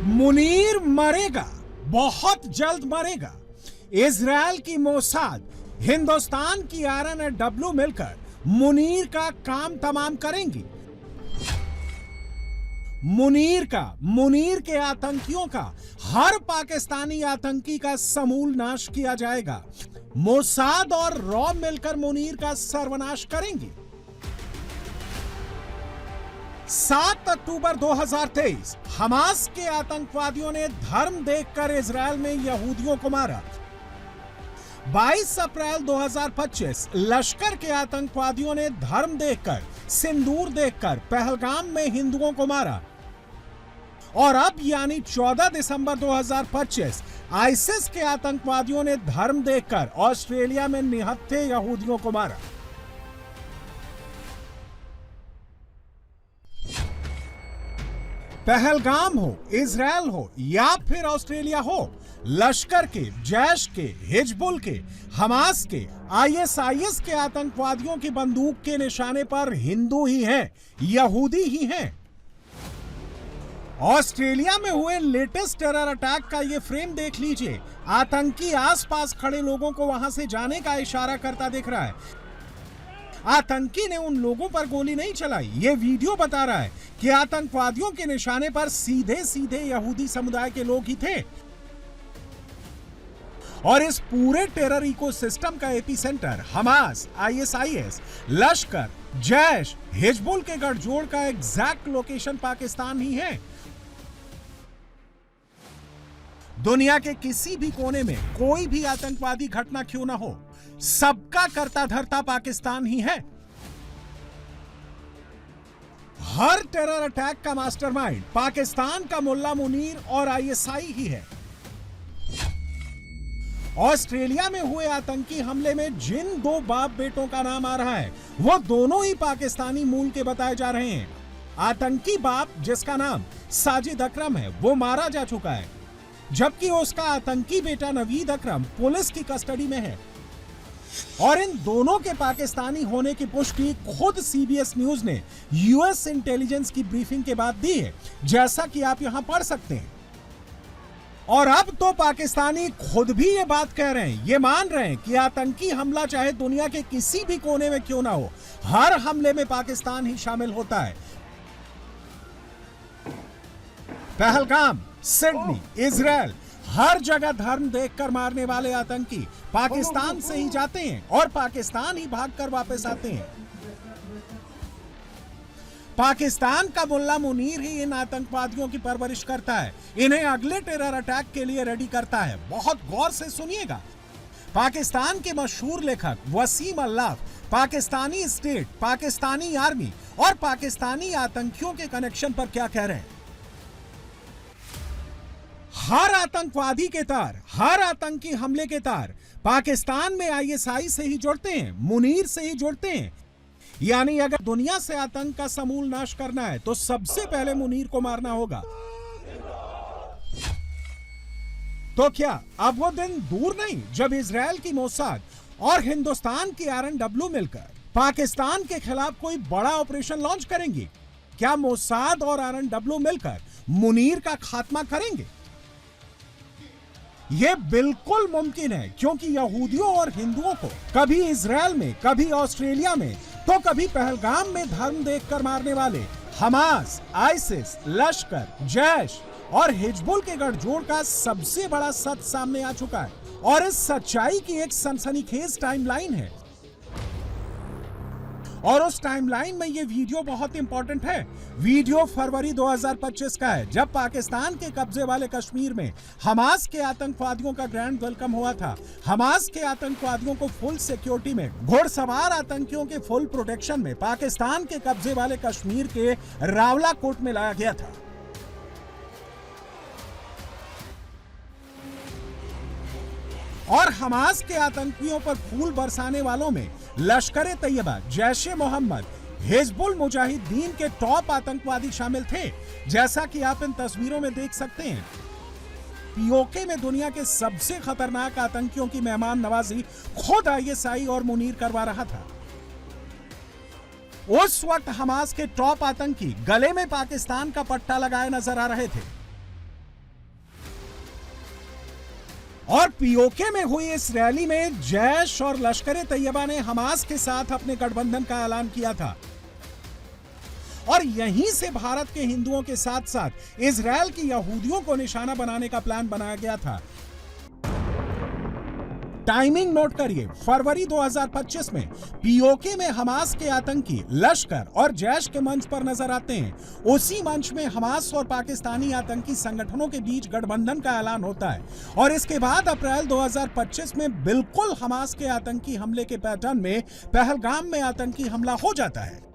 मुनीर मरेगा, बहुत जल्द मरेगा। इजराइल की मोसाद, हिंदुस्तान की RNW मिलकर मुनीर का काम तमाम करेंगी। मुनीर के आतंकियों का, हर पाकिस्तानी आतंकी का समूल नाश किया जाएगा। मोसाद और रॉ मिलकर मुनीर का सर्वनाश करेंगे। 7 अक्टूबर 2023 हमास के आतंकवादियों ने धर्म देखकर इजराइल में यहूदियों को मारा। 22 अप्रैल 2025 लश्कर के आतंकवादियों ने धर्म देखकर, सिंदूर देखकर पहलगाम में हिंदुओं को मारा। और अब यानी 14 दिसंबर 2025 आईसिस के आतंकवादियों ने धर्म देखकर ऑस्ट्रेलिया में निहत्थे यहूदियों को मारा। पहलगाम हो, इजराइल हो या फिर ऑस्ट्रेलिया हो, लश्कर के, जैश के, हिजबुल के, हमास के, ISIS के आतंकवादियों की बंदूक के निशाने पर हिंदू ही हैं, यहूदी ही हैं। ऑस्ट्रेलिया में हुए लेटेस्ट टेरर अटैक का ये फ्रेम देख लीजिए। आतंकी आसपास खड़े लोगों को वहां से जाने का इशारा करता दिख रहा है। आतंकी ने उन लोगों पर गोली नहीं चलाई। ये वीडियो बता रहा है कि आतंकवादियों के निशाने पर सीधे सीधे यहूदी समुदाय के लोग ही थे। और इस पूरे टेरर इकोसिस्टम का एपिसेंटर हमास, ISIS, लश्कर, जैश, हिजबुल के गठजोड़ का एग्जैक्ट लोकेशन पाकिस्तान ही है। दुनिया के किसी भी कोने में कोई भी आतंकवादी घटना क्यों ना हो, सबका करता धरता पाकिस्तान ही है। हर टेरर अटैक का मास्टरमाइंड पाकिस्तान का मुल्ला मुनीर और ISI ही है। ऑस्ट्रेलिया में हुए आतंकी हमले में जिन 2 बाप बेटों का नाम आ रहा है, वो दोनों ही पाकिस्तानी मूल के बताए जा रहे हैं। आतंकी बाप, जिसका नाम साजिद अकरम है, वो मारा जा चुका है, जबकि उसका आतंकी बेटा नवीद अकरम पुलिस की कस्टडी में है। और इन दोनों के पाकिस्तानी होने की पुष्टि खुद CBS न्यूज ने US इंटेलिजेंस की ब्रीफिंग के बाद दी है, जैसा कि आप यहां पढ़ सकते हैं। और अब तो पाकिस्तानी खुद भी ये बात कह रहे हैं, ये मान रहे हैं कि आतंकी हमला चाहे दुनिया के किसी भी कोने में क्यों ना हो, हर हमले में पाकिस्तान ही शामिल होता है। पहलगाम, सिडनी, इजराइल, हर जगह धर्म देखकर मारने वाले आतंकी पाकिस्तान से ही जाते हैं और पाकिस्तान ही भागकर वापस आते हैं। पाकिस्तान का मुल्ला मुनीर ही इन आतंकवादियों की परवरिश करता है, इन्हें अगले टेरर अटैक के लिए रेडी करता है। बहुत गौर से सुनिएगा। पाकिस्तान के मशहूर लेखक वसीम अल्लाफ पाकिस्तानी स्टेट, पाकिस्तानी आर्मी और पाकिस्तानी आतंकियों के कनेक्शन पर क्या कह रहे हैं। हर आतंकवादी के तार, हर आतंकी हमले के तार पाकिस्तान में ISI से ही जुड़ते हैं, मुनीर से ही जुड़ते हैं। यानी अगर दुनिया से आतंक का समूल नाश करना है तो सबसे पहले मुनीर को मारना होगा। तो क्या अब वो दिन दूर नहीं जब इजराइल की मोसाद और हिंदुस्तान की RNW मिलकर पाकिस्तान के खिलाफ कोई बड़ा ऑपरेशन लॉन्च करेंगी? क्या मोसाद और RNW मिलकर मुनीर का खात्मा करेंगे? यह बिल्कुल मुमकिन है, क्योंकि यहूदियों और हिंदुओं को कभी इजराइल में, कभी ऑस्ट्रेलिया में, तो कभी पहलगाम में धर्म देखकर मारने वाले हमास, ISIS, लश्कर, जैश और हिजबुल के गठजोड़ का सबसे बड़ा सच सामने आ चुका है। और इस सच्चाई की एक सनसनीखेज टाइमलाइन है। और उस टाइमलाइन में ये वीडियो बहुत इंपॉर्टेंट है। वीडियो फरवरी 2025 का है, जब पाकिस्तान के कब्जे वाले कश्मीर में हमास के आतंकवादियों का ग्रैंड वेलकम हुआ था। हमास के आतंकवादियों को फुल सिक्योरिटी में, घुड़सवार आतंकियों के फुल प्रोटेक्शन में पाकिस्तान के कब्जे वाले कश्मीर के रावलाकोट में लाया गया था। और हमास के आतंकियों पर फूल बरसाने वालों में लश्कर तैयबा, जैश-ए मोहम्मद, हिजबुल मुजाहिदीन के टॉप आतंकवादी शामिल थे, जैसा कि आप इन तस्वीरों में देख सकते हैं। POK में दुनिया के सबसे खतरनाक आतंकियों की मेहमान नवाजी खुद ISI और मुनीर करवा रहा था। उस वक्त हमास के टॉप आतंकी गले में पाकिस्तान का पट्टा लगाए नजर आ रहे थे। और पीओके में हुई इस रैली में जैश और लश्कर तैयबा ने हमास के साथ अपने गठबंधन का ऐलान किया था और यहीं से भारत के हिंदुओं के साथ साथ इजराइल की यहूदियों को निशाना बनाने का प्लान बनाया गया था। टाइमिंग नोट करिए, फरवरी 2025 में पीओके में हमास के आतंकी लश्कर और जैश के मंच पर नजर आते हैं। उसी मंच में हमास और पाकिस्तानी आतंकी संगठनों के बीच गठबंधन का ऐलान होता है और इसके बाद अप्रैल 2025 में बिल्कुल हमास के आतंकी हमले के पैटर्न में पहलगाम में आतंकी हमला हो जाता है।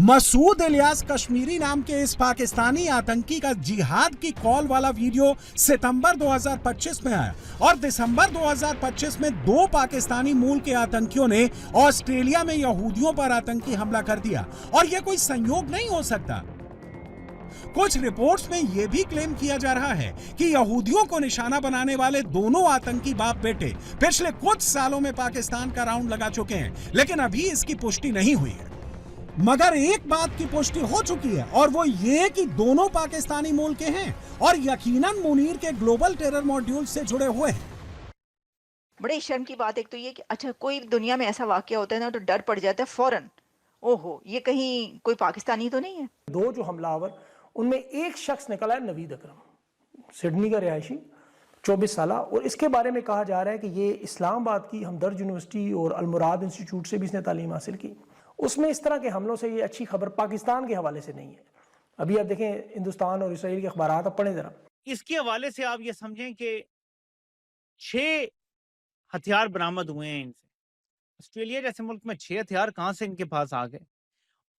मसूद इलियास कश्मीरी नाम के इस पाकिस्तानी आतंकी का जिहाद की कॉल वाला वीडियो सितंबर 2025 में आया और दिसंबर 2025 में 2 पाकिस्तानी मूल के आतंकियों ने ऑस्ट्रेलिया में यहूदियों पर आतंकी हमला कर दिया और यह कोई संयोग नहीं हो सकता। कुछ रिपोर्ट्स में यह भी क्लेम किया जा रहा है कि यहूदियों को निशाना बनाने वाले दोनों आतंकी बाप बेटे पिछले कुछ सालों में पाकिस्तान का राउंड लगा चुके हैं, लेकिन अभी इसकी पुष्टि नहीं हुई है। मगर एक बात की पुष्टि हो चुकी है और वो ये कि दोनों पाकिस्तानी मूल के हैं और यकीनन मुनीर के ग्लोबल टेरर मॉड्यूल से जुड़े हुए हैं। बड़े शर्म की बात एक तो ये कि अच्छा कोई दुनिया में ऐसा वाकया होता है ना तो डर पड़ जाता है फौरन, ओहो ये कहीं कोई पाकिस्तानी तो नहीं है। 2 जो हमलावर उनमें एक शख्स निकला है नवीद अकरम, सिडनी का रिहायशी 24 साल, और इसके बारे में कहा जा रहा है कि ये इस्लामाबाद की हमदर्द यूनिवर्सिटी और अलमुराद इंस्टीट्यूट से भी इसने तालीम हासिल की। उसमें इस तरह के हमलों से ये अच्छी खबर पाकिस्तान के हवाले से नहीं है। अभी आप देखें हिंदुस्तान और इसराइल के अखबारात आप पढ़ें जरा, इसके हवाले से आप ये समझें कि 6 हथियार बरामद हुए हैं इनसे। ऑस्ट्रेलिया जैसे मुल्क में 6 हथियार कहां से इनके पास आ गए?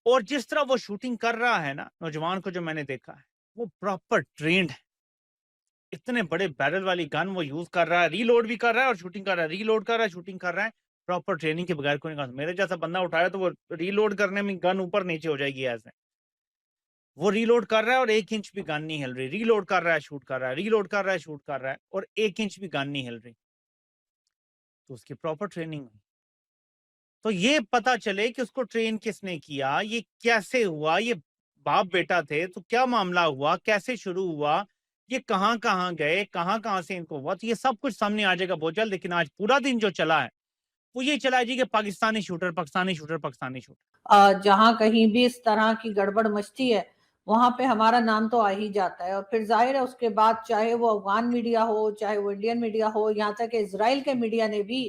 और जिस तरह वो शूटिंग कर रहा है ना, नौजवान को जो मैंने देखा है वो प्रॉपर ट्रेंड है। इतने बड़े बैरल वाली गन वो यूज कर रहा है, रीलोड भी कर रहा है और शूटिंग कर रहा है, रीलोड कर रहा है, शूटिंग कर रहा है। प्रॉपर ट्रेनिंग के बगैर कोई नहीं। मेरे जैसा बंदा उठाया तो वो रीलोड करने में गन ऊपर नीचे हो जाएगी ऐसे। वो रीलोड कर रहा है और 1 इंच भी गन नहीं हिल रही, रीलोड कर रहा है, शूट कर रहा है, रीलोड कर रहा है, शूट कर रहा है और 1 इंच भी गन नहीं हिल रही। तो उसकी प्रॉपर ट्रेनिंग हुई। तो ये पता चले कि उसको ट्रेन किसने किया, ये कैसे हुआ, ये बाप बेटा थे तो क्या मामला हुआ, कैसे शुरू हुआ, ये कहाँ कहाँ गए, कहाँ कहाँ से इनको हुआ, तो ये सब कुछ सामने आ जाएगा बहुत जल्द। लेकिन आज पूरा दिन जो चला है वो ये चला जी कि Pakistani shooter, Pakistani shooter, Pakistani shooter. जहाँ कहीं भी इस तरह की गड़बड़ मचती है वहां पे हमारा नाम तो आ ही जाता है और फिर जाहिर है उसके बाद चाहे वो अफगान मीडिया हो, चाहे वो इंडियन मीडिया हो, यहाँ तक इजराइल के मीडिया ने भी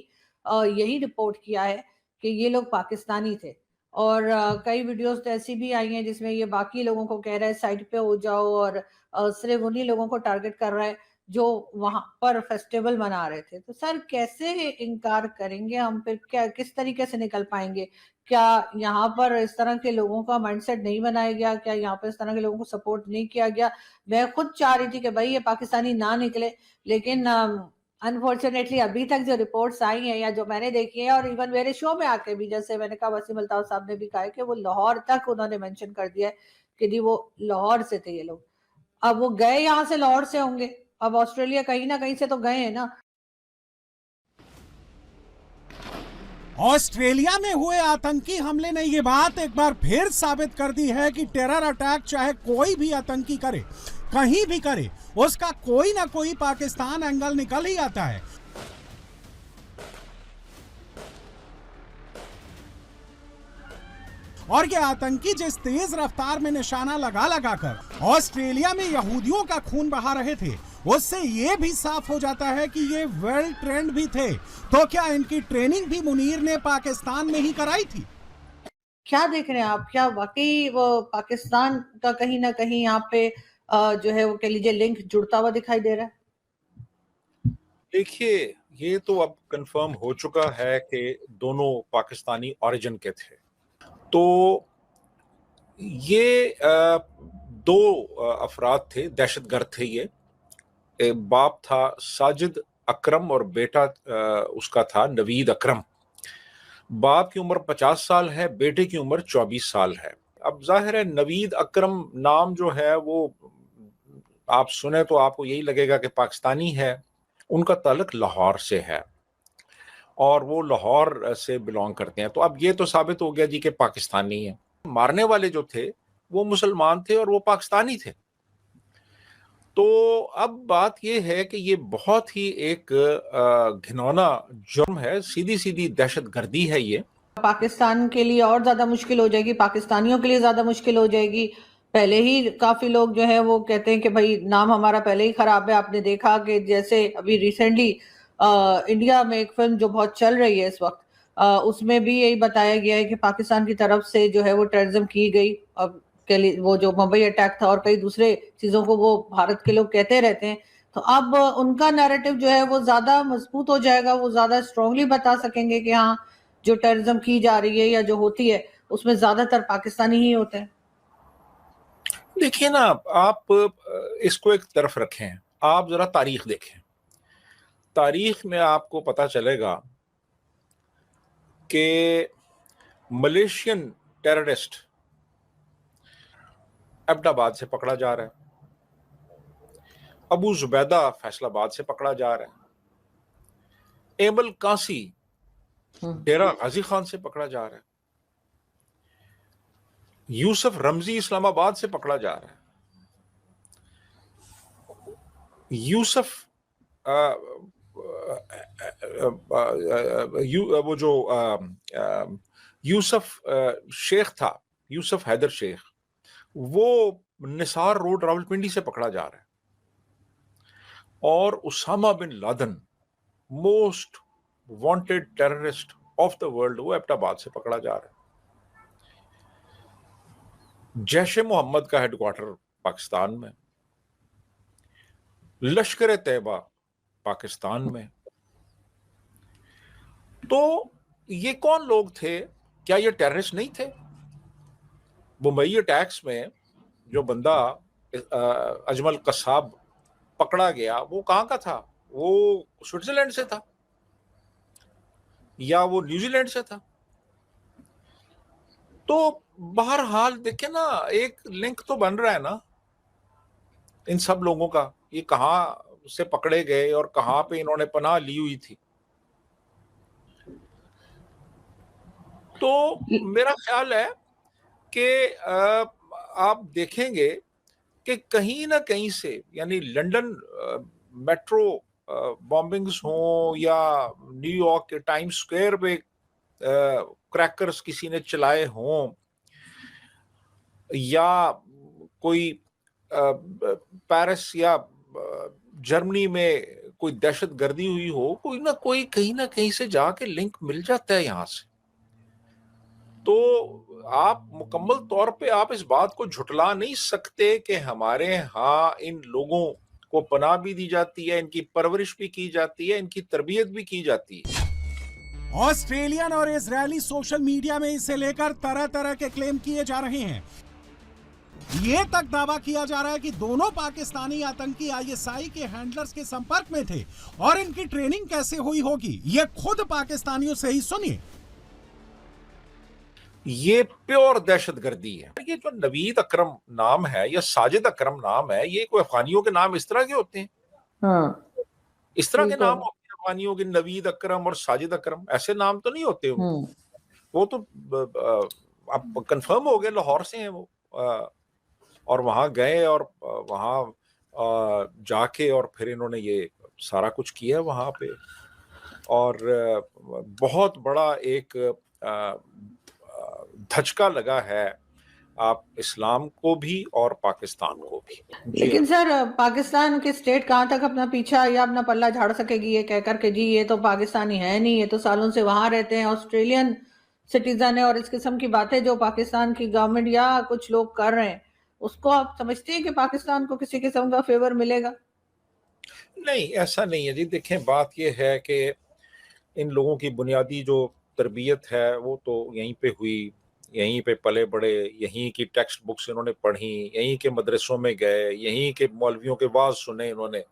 यही रिपोर्ट किया है कि ये लोग पाकिस्तानी थे। और कई वीडियोस तो ऐसी भी आई हैं जिसमें ये बाकी लोगों को कह रहा है साइड पे हो जाओ और सिर्फ उन्हीं लोगों को टारगेट कर रहा है जो वहां पर फेस्टिवल मना रहे थे। तो सर कैसे इनकार करेंगे हम, फिर क्या किस तरीके से निकल पाएंगे? क्या यहाँ पर इस तरह के लोगों का माइंडसेट नहीं बनाया गया? क्या यहाँ पर इस तरह के लोगों को सपोर्ट नहीं किया गया? मैं खुद चाह रही थी कि भाई ये पाकिस्तानी ना निकले, लेकिन अनफॉर्चुनेटली अभी तक जो रिपोर्ट्स आई हैं या जो मैंने देखी है और इवन मेरे शो में आके भी, जैसे मैंने कहा वसीम अल्ताफ साहब ने भी कहा है कि वो लाहौर तक उन्होंने मेंशन कर दिया है कि नहीं वो लाहौर से थे ये लोग। अब वो गए यहाँ से लाहौर से होंगे, अब ऑस्ट्रेलिया कहीं ना कहीं से तो गए हैं ना। ऑस्ट्रेलिया में हुए आतंकी हमले ने यह बात एक बार फिर साबित कर दी है कि टेरर अटैक चाहे कोई भी आतंकी करे, कहीं भी करे, उसका कोई ना कोई पाकिस्तान एंगल निकल ही आता है। और ये आतंकी जिस तेज रफ्तार में निशाना लगा लगाकर ऑस्ट्रेलिया में यहूदियों का खून बहा रहे थे, उससे ये भी साफ हो जाता है कि ये वेल ट्रेंड भी थे। तो क्या इनकी ट्रेनिंग भी मुनीर ने पाकिस्तान में ही कराई थी? क्या देख रहे हैं आप? क्या वाकई वो पाकिस्तान का कहीं ना कहीं यहाँ पे जो है वो कह लीजिए लिंक जुड़ता हुआ दिखाई दे रहा है? देखिए, ये तो अब कंफर्म हो चुका है कि दोनों पाकिस्तानी ओरिजिन के थे। तो ये 2 अफराद थे, दहशतगर्द थे। ये बाप था साजिद अकरम और बेटा उसका था नवीद अकरम। बाप की उम्र 50 साल है, बेटे की उम्र 24 साल है। अब जाहिर है नवीद अकरम नाम जो है वो आप सुने तो आपको यही लगेगा कि पाकिस्तानी है। उनका ताल्लुक लाहौर से है और वो लाहौर से बिलोंग करते हैं। तो अब ये तो साबित हो गया जी कि पाकिस्तानी है। मारने वाले जो थे वो मुसलमान थे और वो पाकिस्तानी थे। तो अब बात ये है कि ये बहुत ही एक घिनौना जुर्म है, सीधी सीधी दहशतगर्दी है ये। पाकिस्तान के लिए और ज्यादा मुश्किल हो जाएगी, पाकिस्तानियों के लिए ज्यादा मुश्किल हो जाएगी। पहले ही काफी लोग जो है वो कहते हैं कि भाई नाम हमारा पहले ही खराब है। आपने देखा कि जैसे अभी रिसेंटली इंडिया में एक फिल्म जो बहुत चल रही है इस वक्त, उसमें भी यही बताया गया है कि पाकिस्तान की तरफ से जो है वो टेररिज्म की गई। अब के लिए वो जो मुंबई अटैक था और कई दूसरे चीजों को वो भारत के लोग कहते रहते हैं, तो अब उनका नैरेटिव जो है वो ज्यादा मजबूत हो जाएगा। वो ज्यादा स्ट्रांगली बता सकेंगे कि हाँ, जो टेररिज्म की जा रही है या जो होती है उसमें ज्यादातर पाकिस्तानी ही होते हैं। देखिए ना, आप इसको एक तरफ रखें, आप जरा तारीख देखें। तारीख में आपको पता चलेगा कि मलेशियन टेररिस्ट अब्दाबाद से पकड़ा जा रहा है, अबू जुबैदा फैसलाबाद से पकड़ा जा रहा है, एमल कासी डेरा गाजी खान से पकड़ा जा रहा है, यूसुफ रमजी इस्लामाबाद से पकड़ा जा रहा है, यूसुफ वो जो यूसुफ शेख था, यूसुफ हैदर शेख, वो निसार रोड रावलपिंडी से पकड़ा जा रहा है, और Osama bin Laden most wanted terrorist of the world, वो एबटाबाद से पकड़ा जा रहा है। जैश ए मोहम्मद का हेडक्वार्टर पाकिस्तान में, लश्कर तैयबा पाकिस्तान में। तो ये कौन लोग थे? क्या ये टेररिस्ट नहीं थे? मुंबई अटैक्स में जो बंदा अजमल कसाब पकड़ा गया, वो कहाँ का था? वो स्विट्जरलैंड से था या वो न्यूजीलैंड से था? तो बहरहाल देखे ना, एक लिंक तो बन रहा है ना इन सब लोगों का। ये कहाँ से पकड़े गए और कहाँ पे इन्होंने पनाह ली हुई थी। तो मेरा ख्याल है कि आप देखेंगे कि कहीं ना कहीं से, यानी लंदन मेट्रो बॉम्बिंग्स हों या न्यूयॉर्क के टाइम्स स्क्वायर पे क्रैकर्स किसी ने चलाए हों, या कोई पेरिस या जर्मनी में कोई दहशतगर्दी हुई हो, कोई ना कोई कहीं ना कहीं से जाके लिंक मिल जाता है यहां से। तो आप मुकम्मल तौर पे आप इस बात को झुटला नहीं सकते कि हमारे यहाँ इन लोगों को पनाह भी दी जाती है, इनकी परवरिश भी की जाती है, इनकी तरबियत भी की जाती है। ऑस्ट्रेलियन और इजरायली सोशल मीडिया में इसे लेकर तरह तरह के क्लेम किए जा रहे हैं। ये तक दावा किया जा रहा है कि दोनों पाकिस्तानी आतंकी आईएसआई के हैंडलर्स के संपर्क में थे, और इनकी ट्रेनिंग कैसे हुई होगी ये खुद पाकिस्तानियों से ही सुनिए। ये प्योर दहशतगर्दी है। ये जो नवीद अकरम नाम है या साजिद अकरम नाम है, ये कोई अफगानियों के नाम इस तरह के होते हैं? हाँ, इस तरह के नाम होते हैं अफगानियों के, नवीद अकरम और साजिद अकरम, ऐसे नाम तो नहीं होते। वो तो अब कंफर्म हो गए लाहौर से हैं वो, और वहां गए और वहां जाके और फिर इन्होंने ये सारा कुछ किया वहां पे। और बहुत बड़ा एक धचका लगा है आप इस्लाम को भी और पाकिस्तान को भी। लेकिन सर, पाकिस्तान की स्टेट कहाँ तक अपना पीछा या अपना पल्ला झाड़ सकेगी ये कहकर के जी ये तो पाकिस्तानी है नहीं, ये तो सालों से वहां रहते हैं, ऑस्ट्रेलियन सिटीजन है। और इस किस्म की बातें जो पाकिस्तान की गवर्नमेंट या कुछ लोग कर रहे हैं, उसको आप समझते हैं कि पाकिस्तान को किसी किस्म का फेवर मिलेगा? नहीं, ऐसा नहीं है जी। देखें, बात यह है कि इन लोगों की बुनियादी जो तरबियत है वो तो यहीं पे हुई, यहीं पे पले बड़े, यहीं की टेक्स्ट बुक्स इन्होंने पढ़ी, यहीं के मदरसों में गए, यहीं के मौलवियों के वाज सुने इन्होंने।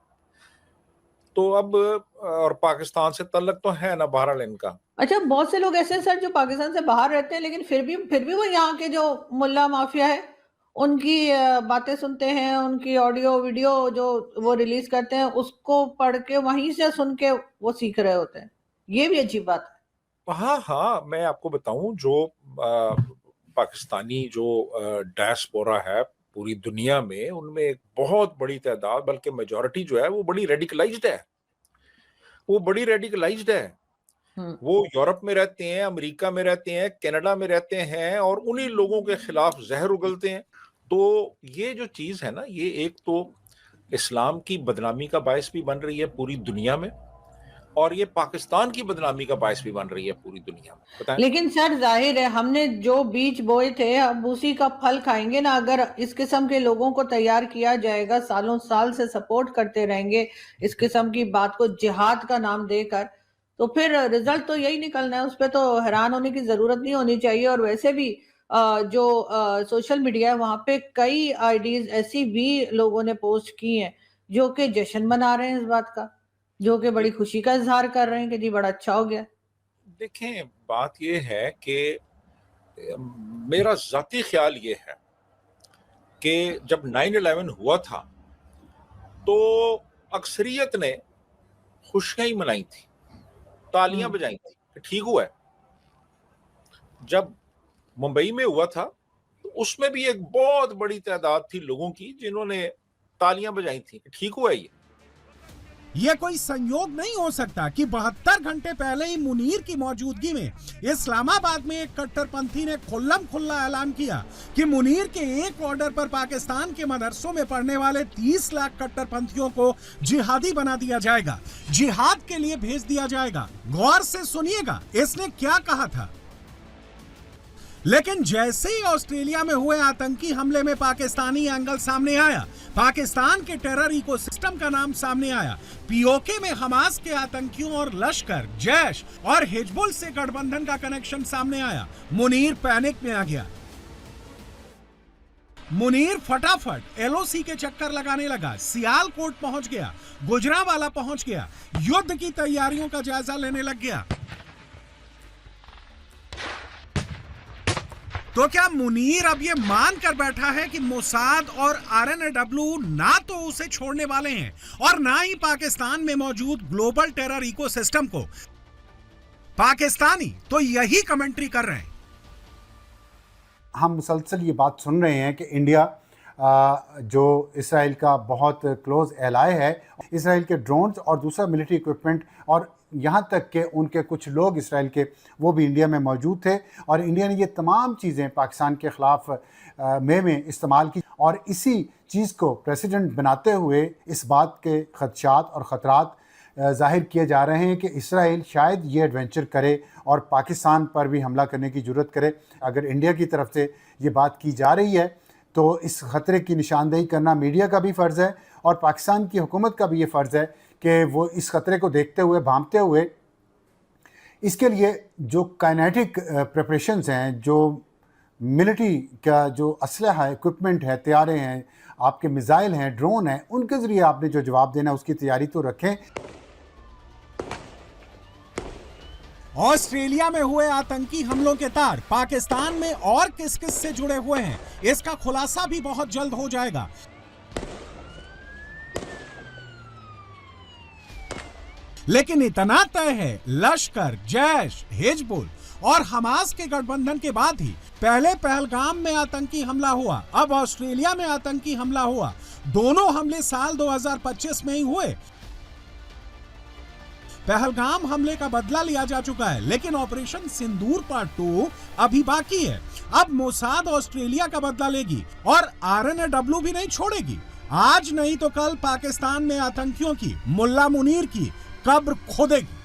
तो अब और पाकिस्तान से तल्लक तो है ना बहरहाल इनका। अच्छा, बहुत से लोग ऐसे हैं सर जो पाकिस्तान से बाहर रहते हैं, लेकिन फिर भी वो यहाँ के जो मुल्ला माफिया है उनकी बातें सुनते हैं, उनकी ऑडियो वीडियो जो वो रिलीज करते हैं उसको पढ़ के वहीं से सुन के वो सीख रहे होते हैं। ये भी अजीब बात है। हाँ हाँ, मैं आपको बताऊं, जो पाकिस्तानी जो डायस्पोरा है पूरी दुनिया में उनमें एक बहुत बड़ी तादाद, बल्कि मेजॉरिटी जो है वो बड़ी रेडिकलाइज्ड है, वो बड़ी रेडिकलाइज्ड है। वो यूरोप में रहते हैं, अमेरिका में रहते हैं, कनाडा में रहते हैं और उन्हीं लोगों के खिलाफ जहर उगलते हैं। तो ये जो चीज है ना, ये एक तो इस्लाम की बदनामी का बायस भी बन रही है पूरी दुनिया में, और ये पाकिस्तान की बदनामी का बायस भी बन रही है पूरी दुनिया में। बताएं। लेकिन सर जाहिर है हमने जो बीज बोए थे अब उसी का फल खाएंगे ना। अगर इस किस्म के लोगों को तैयार किया जाएगा, सालों साल से सपोर्ट करते रहेंगे इस किस्म की बात को जिहाद का नाम देकर, तो फिर रिजल्ट तो यही निकलना है। उस पर तो हैरान होने की जरूरत नहीं होनी चाहिए। और वैसे भी जो सोशल मीडिया है वहां पे कई आईडीज ऐसी भी लोगों ने पोस्ट की हैं जो कि जश्न मना रहे हैं इस बात का, जो कि बड़ी खुशी का इजहार कर रहे हैं कि जी बड़ा अच्छा हो गया। देखें, बात यह है कि मेरा जाती ख्याल ये है कि जब 9/11 हुआ था तो अक्सरियत ने खुशियां ही मनाई थी, तालियां बजाई थी कि ठीक हुआ है। जब मुंबई में हुआ था तो उसमें भी एक बहुत बड़ी तादाद थी लोगों की जिन्होंने तालियां बजाई थी कि ठीक हुआ है। यह कोई संयोग नहीं हो सकता कि 72 घंटे पहले ही मुनीर की मौजूदगी में इस्लामाबाद में एक कट्टरपंथी ने खुल्लम खुल्ला ऐलान किया कि मुनीर के एक ऑर्डर पर पाकिस्तान के मदरसों में पढ़ने वाले 30 लाख कट्टरपंथियों को जिहादी बना दिया जाएगा, जिहाद के लिए भेज दिया जाएगा। गौर से सुनिएगा इसने क्या कहा था। लेकिन जैसे ही ऑस्ट्रेलिया में हुए आतंकी हमले में पाकिस्तानी एंगल सामने आया, पाकिस्तान के टेरर इकोसिस्टम का नाम सामने आया, पीओके में हमास के आतंकियों और लश्कर, जैश और हिजबुल से गठबंधन का कनेक्शन सामने आया, मुनीर पैनिक में आ गया। मुनीर फटाफट एलओसी के चक्कर लगाने लगा, सियालकोट पहुंच गया, गुजरांवाला पहुंच गया, युद्ध की तैयारियों का जायजा लेने लग गया। तो क्या मुनीर अब ये मान कर बैठा है कि मोसाद और आरएनएडब्ल्यू ना तो उसे छोड़ने वाले हैं और ना ही पाकिस्तान में मौजूद ग्लोबल टेरर इकोसिस्टम को? पाकिस्तानी तो यही कमेंट्री कर रहे हैं। हम मुसलसल ये बात सुन रहे हैं कि इंडिया जो इसराइल का बहुत क्लोज एलाय है, इसराइल के ड्रोन्स और दूसरा मिलिट्री इक्विपमेंट और यहाँ तक कि उनके कुछ लोग इसराइल के वो भी इंडिया में मौजूद थे और इंडिया ने ये तमाम चीज़ें पाकिस्तान के ख़िलाफ़ में इस्तेमाल की। और इसी चीज़ को प्रेसिडेंट बनाते हुए इस बात के खदशात और ख़तरात ज़ाहिर किए जा रहे हैं कि इसराइल शायद ये एडवेंचर करे और पाकिस्तान पर भी हमला करने की ज़रूरत करे। अगर इंडिया की तरफ से ये बात की जा रही है तो इस ख़तरे की निशानदेही करना मीडिया का भी फ़र्ज़ है और पाकिस्तान की हुकूमत का भी ये फ़र्ज़ है कि वो इस ख़तरे को देखते हुए, भांपते हुए, इसके लिए जो काइनेटिक प्रिपरेशंस हैं, जो मिलिट्री का जो असलहा है, इक्विपमेंट है, तैयारे हैं, आपके मिसाइल हैं, ड्रोन हैं, उनके ज़रिए आपने जो जवाब देना है उसकी तैयारी तो रखें। ऑस्ट्रेलिया में हुए आतंकी हमलों के तार पाकिस्तान में और किस किस से जुड़े हुए हैं, इसका खुलासा भी बहुत जल्द हो जाएगा। लेकिन इतना तय है, लश्कर, जैश, हिजबुल और हमास के गठबंधन के बाद ही पहले पहलगाम में आतंकी हमला हुआ, अब ऑस्ट्रेलिया में आतंकी हमला हुआ। दोनों हमले साल 2025 में ही हुए। पहलगाम हमले का बदला लिया जा चुका है, लेकिन ऑपरेशन सिंदूर पार्ट 2 अभी बाकी है। अब मोसाद ऑस्ट्रेलिया का बदला लेगी और आरएनएडब्ल्यू भी नहीं छोड़ेगी। आज नहीं तो कल पाकिस्तान में आतंकियों की, मुल्ला मुनीर की कब्र खोदेगी।